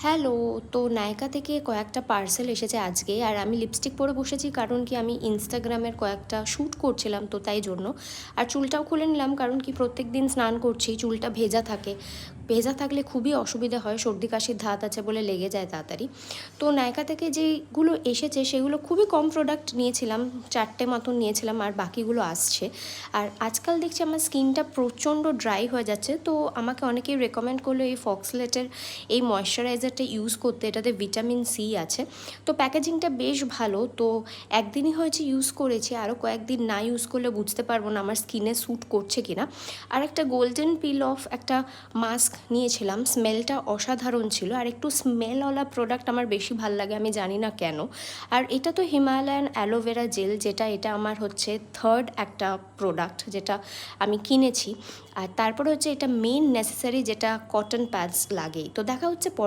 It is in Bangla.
হ্যালো। তো নাইকা থেকে কয়েকটা পার্সেল এসেছে আজকে, আর আমি লিপস্টিক পরে বসেছি কারণ কি আমি ইনস্টাগ্রামের কয়েকটা শ্যুট করছিলাম, তো তাই জন্য। আর চুলটাও খুলে নিলাম কারণ কি প্রত্যেক দিন স্নান করছি, চুলটা ভেজা থাকে। ভেজা থাকলে খুবই অসুবিধা হয়, সর্দি কাশির ধাত আছে বলে লেগে যায় তাড়াতাড়ি। তো নাইকা থেকে যেইগুলো এসেছে সেগুলো খুবই কম প্রোডাক্ট নিয়েছিলাম, 4টে মতন নিয়েছিলাম, আর বাকিগুলো আসছে। আর আজকাল দেখছি আমার স্কিনটা প্রচণ্ড ড্রাই হয়ে যাচ্ছে, তো আমাকে অনেকেই রেকমেন্ড করলো এই ফক্সলেটের এই ময়শ্চারাইজারটা ইউজ করতে। এটাতে ভিটামিন সি আছে, তো প্যাকেজিংটা বেশ ভালো। তো একদিনই হয়েছে ইউজ করেছি, আরও কয়েকদিন না ইউজ করলে বুঝতে পারবো না আমার স্কিনে স্যুট করছে কিনা। আর একটা গোল্ডেন পিল অফ একটা মাস্ক নিয়েছিলাম, স্মেলটা অসাধারণ ছিল। আর একটু স্মেলওয়ালা প্রোডাক্ট আমার বেশি ভাল লাগে, আমি জানি না কেন। আর এটা তো হিমালয়ান অ্যালোভেরা জেল, এটা আমার হচ্ছে থার্ড একটা প্রোডাক্ট যেটা আমি কিনেছি। আর তারপরে হচ্ছে এটা মেন নেসেসারি, যেটা কটন প্যাডস লাগেই। তো দেখা হচ্ছে পরে।